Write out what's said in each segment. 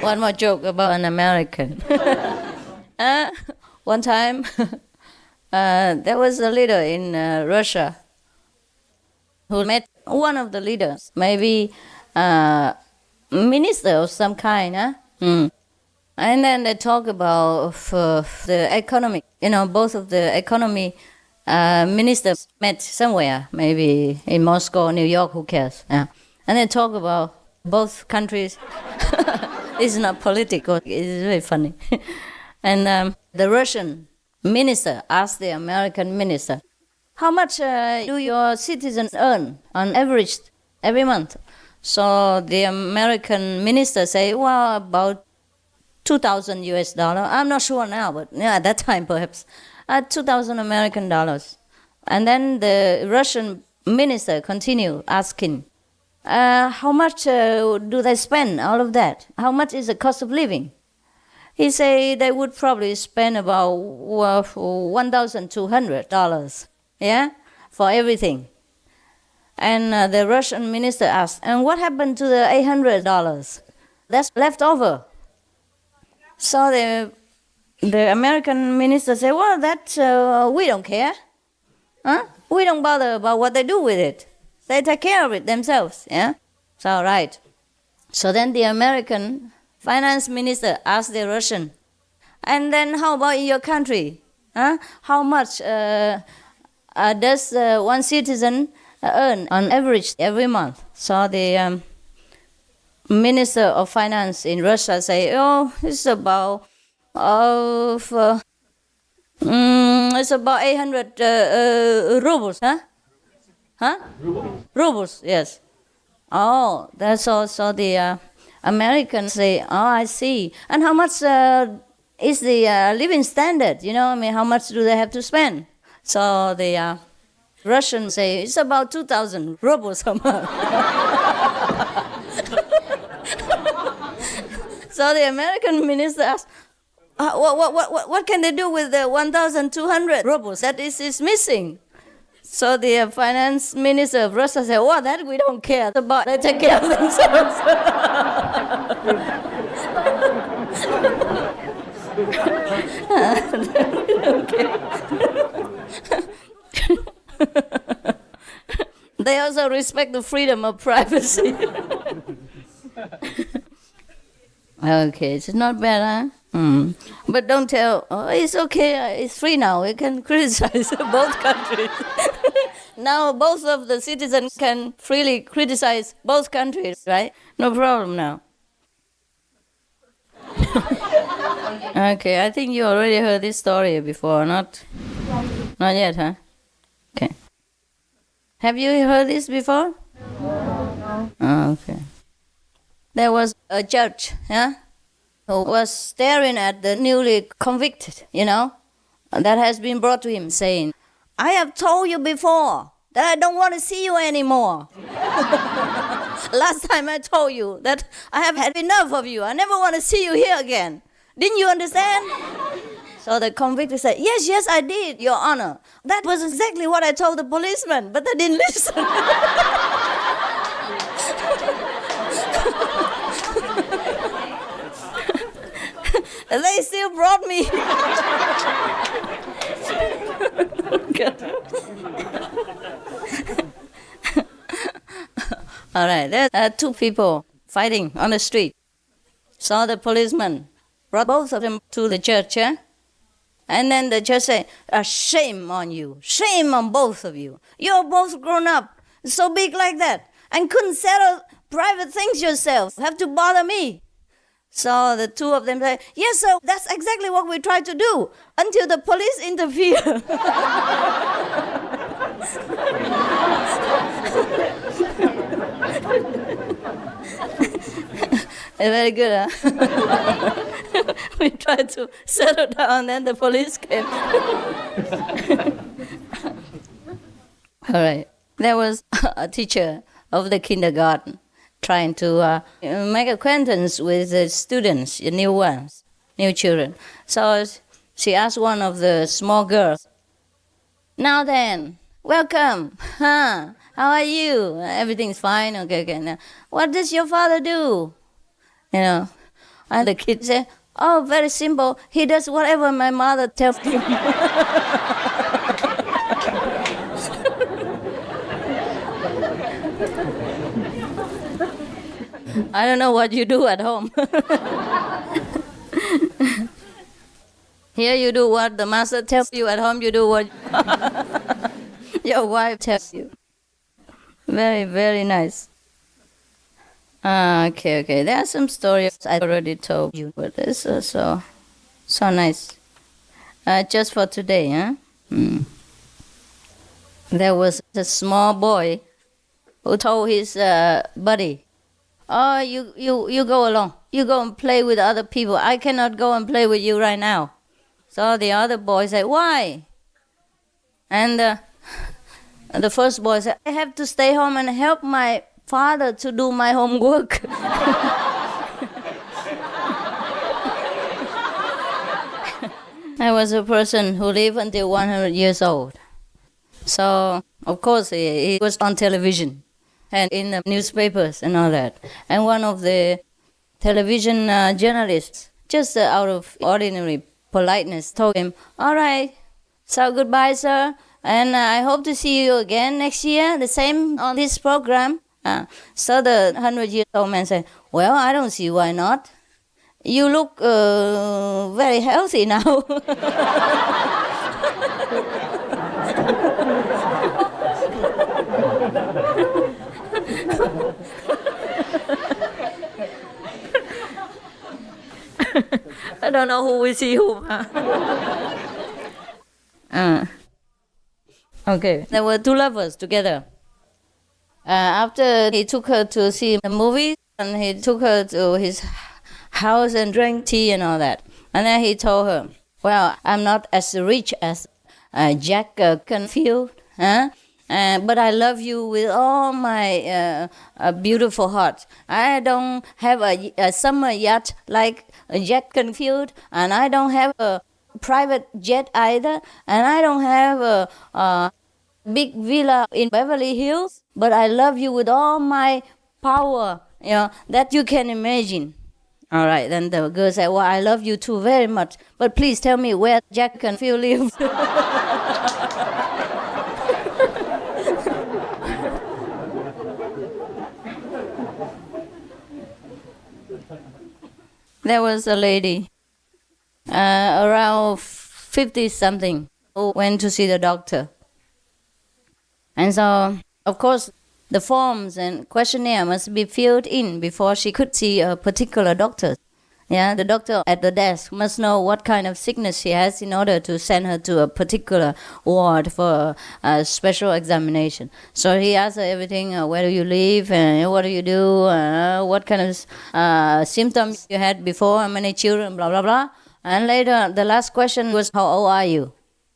One more joke about an American. uh, One time, there was a leader in Russia who met one of the leaders, maybe minister of some kind. And then they talk about the economy. Both of the economy ministers met somewhere, maybe in Moscow, New York, who cares? Yeah. And they talk about both countries. It's not political, it's very funny. And the Russian minister asked the American minister, how much do your citizens earn on average every month? So the American minister say, well, about 2,000 US dollar. I'm not sure now, but at that time perhaps 2,000 American dollars. And then the Russian minister continued asking, how much do they spend all of that? How much is the cost of living? He say they would probably spend about $1,200, yeah, for everything. And the Russian minister asked, and what happened to the $800? That's left over. So the American minister said, well, that we don't care. We don't bother about what they do with it. They take care of it themselves. Yeah, so right. So then the American finance minister asked the Russian, and then how about in your country? How much does one citizen earn on average every month? So the minister of finance in Russia say, it's about it's about 800 rubles, Rubles, yes. Oh, that's also the Americans say, I see. And how much is the living standard? How much do they have to spend? So the Russians say, it's about 2,000 rubles a month. So the American minister asked, what can they do with the 1,200 rubles that is missing? So the finance minister of Russia said, that we don't care about. They take care of themselves. They also respect the freedom of privacy. Okay, it's not bad, huh? But don't tell, it's okay, it's free now, we can criticize both countries. Now both of the citizens can freely criticize both countries, right? No problem now. Okay, I think you already heard this story before, not yet, huh? Okay. Have you heard this before? No. Oh, okay. There was a judge, who was staring at the newly convicted, that has been brought to him, saying, I have told you before that I don't want to see you anymore. Last time I told you that I have had enough of you. I never want to see you here again. Didn't you understand? So the convicted said, yes, I did, Your Honor. That was exactly what I told the policeman, but they didn't listen. They still brought me. All right, there are two people fighting on the street. So the policeman brought both of them to the church, and then the judge said, shame on you, shame on both of you. You're both grown up, so big like that, and couldn't settle private things yourselves. Have to bother me. So the two of them say, yes, sir, that's exactly what we tried to do until the police interfered. Very good, huh? We tried to settle down, then the police came. All right. There was a teacher of the kindergarten trying to make acquaintance with the students, new ones, new children. So she asked one of the small girls, now then, welcome, how are you? Everything's fine, okay. Now, what does your father do? And And the kid said, oh, very simple. He does whatever my mother tells him. I don't know what you do at home. Here you do what the master tells you. At home you do what your wife tells you. Very, very nice. Okay. There are some stories I already told you, but it's so nice. Just for today, huh? There was a small boy who told his buddy, "Oh, you go along. You go and play with other people. I cannot go and play with you right now." So the other boy said, "Why?" And the first boy said, "I have to stay home and help my father to do my homework." I was a person who lived until 100 years old. So, of course, he was on television and in the newspapers and all that. And one of the television journalists, just out of ordinary politeness, told him, "All right, so goodbye, sir. And I hope to see you again next year, the same on this program." So the 100-year-old man said, "Well, I don't see why not. You look very healthy now." I don't know who will see whom. Okay, there were two lovers together. After he took her to see the movie, and he took her to his house and drank tea and all that. And then he told her, "Well, I'm not as rich as Jack Canfield, but I love you with all my beautiful heart. I don't have a summer yacht like Jack Canfield, and I don't have a private jet either, and I don't have a big villa in Beverly Hills, but I love you with all my power, that you can imagine." All right, then the girl said, "Well, I love you too very much, but please tell me where Jack Canfield lives." There was a lady around 50-something who went to see the doctor. And so, of course, the forms and questionnaire must be filled in before she could see a particular doctor. Yeah, the doctor at the desk must know what kind of sickness she has in order to send her to a particular ward for a special examination. So he asked her everything, where do you live, and what do you do, what kind of symptoms you had before, how many children, blah, blah, blah. And later, the last question was, how old are you?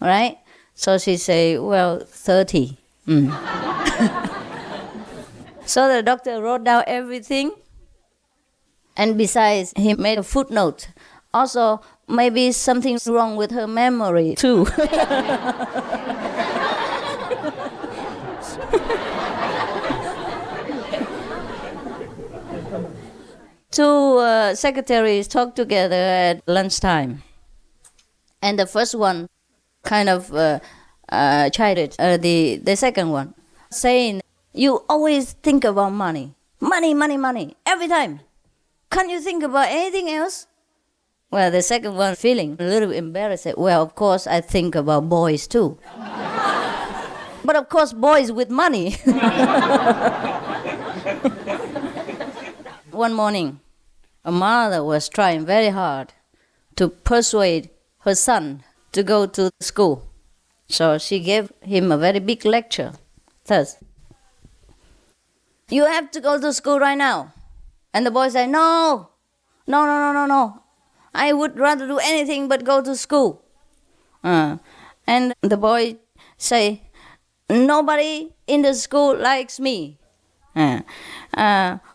Right? So she said, well, 30. So the doctor wrote down everything. And besides, he made a footnote. Also, maybe something's wrong with her memory, too. Two secretaries talked together at lunchtime. And the first one kind of chided the second one, saying, "You always think about money. Money, money, money, every time. Can't you think about anything else?" Well, the second one, feeling a little embarrassed, said, "Well, of course I think about boys too." But of course, boys with money. One morning, a mother was trying very hard to persuade her son to go to school. So she gave him a very big lecture. Thus, "You have to go to school right now." And the boy said, No. I would rather do anything but go to school. And the boy say, "Nobody in the school likes me.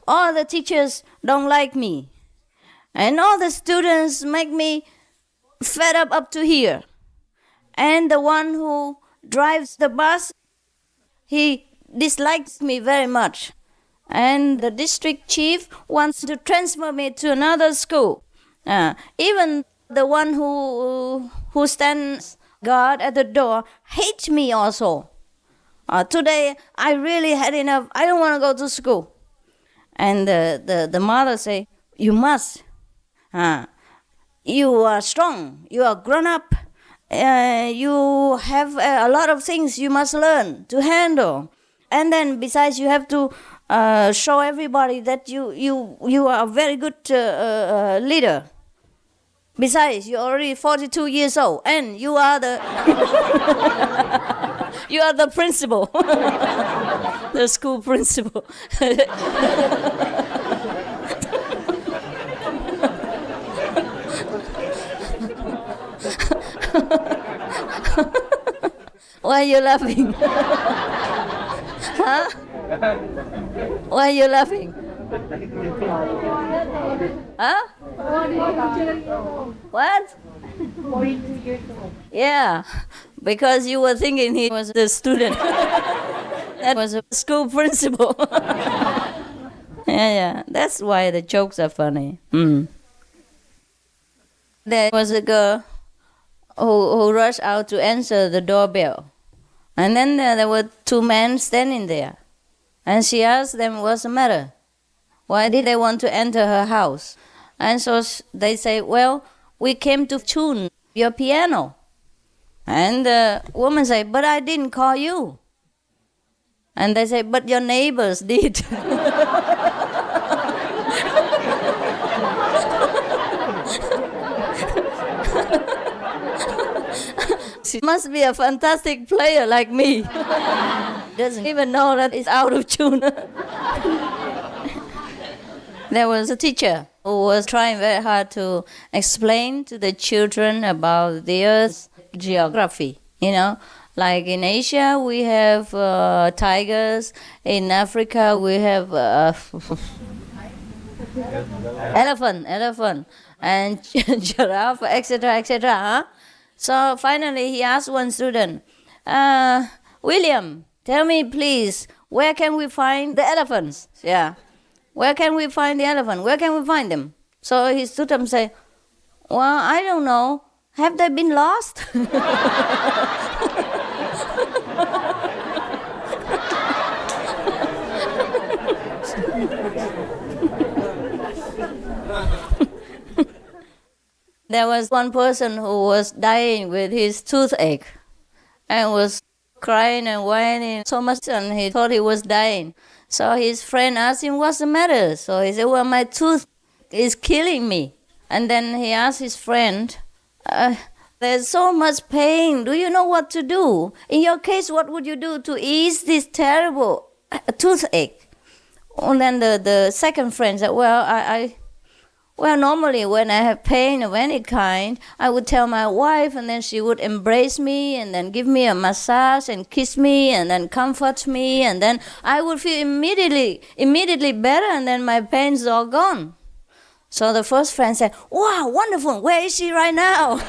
All the teachers don't like me. And all the students make me fed up to here. And the one who drives the bus, he dislikes me very much. And the district chief wants to transfer me to another school. Even the one who stands guard at the door hates me also. Today I really had enough. I don't want to go to school. And the mother say, you must. You are strong. You are grown up. You have a lot of things you must learn to handle. And then besides, you have to show everybody that you are a very good leader. Besides, you're already 42 years old, and you are the you are the principal, the school principal. Why are you laughing? Huh? Why are you laughing? Huh? What? Yeah, because you were thinking he was the student. That was a school principal. Yeah, that's why the jokes are funny. There was a girl who rushed out to answer the doorbell. And then there were two men standing there. And she asked them, what's the matter? Why did they want to enter her house? And so they say, well, we came to tune your piano. And the woman said, but I didn't call you. And they say, but your neighbors did. She must be a fantastic player like me. Doesn't even know that it's out of tune. There was a teacher who was trying very hard to explain to the children about the Earth's geography. You know, like in Asia we have tigers. In Africa we have elephant, and giraffe, etc., etc. Huh? So finally he asked one student, William, tell me please, where can we find the elephants? Yeah. Where can we find the elephant? Where can we find them? So his student say, well, I don't know. Have they been lost? There was one person who was dying with his toothache and was crying and whining so much, and he thought he was dying. So his friend asked him, what's the matter? So he said, well, my tooth is killing me. And then he asked his friend, there's so much pain. Do you know what to do? In your case, what would you do to ease this terrible toothache? And then the second friend said, well, normally when I have pain of any kind, I would tell my wife, and then she would embrace me and then give me a massage and kiss me and then comfort me, and then I would feel immediately better, and then my pain's all gone. So the first friend said, wow, wonderful, where is she right now?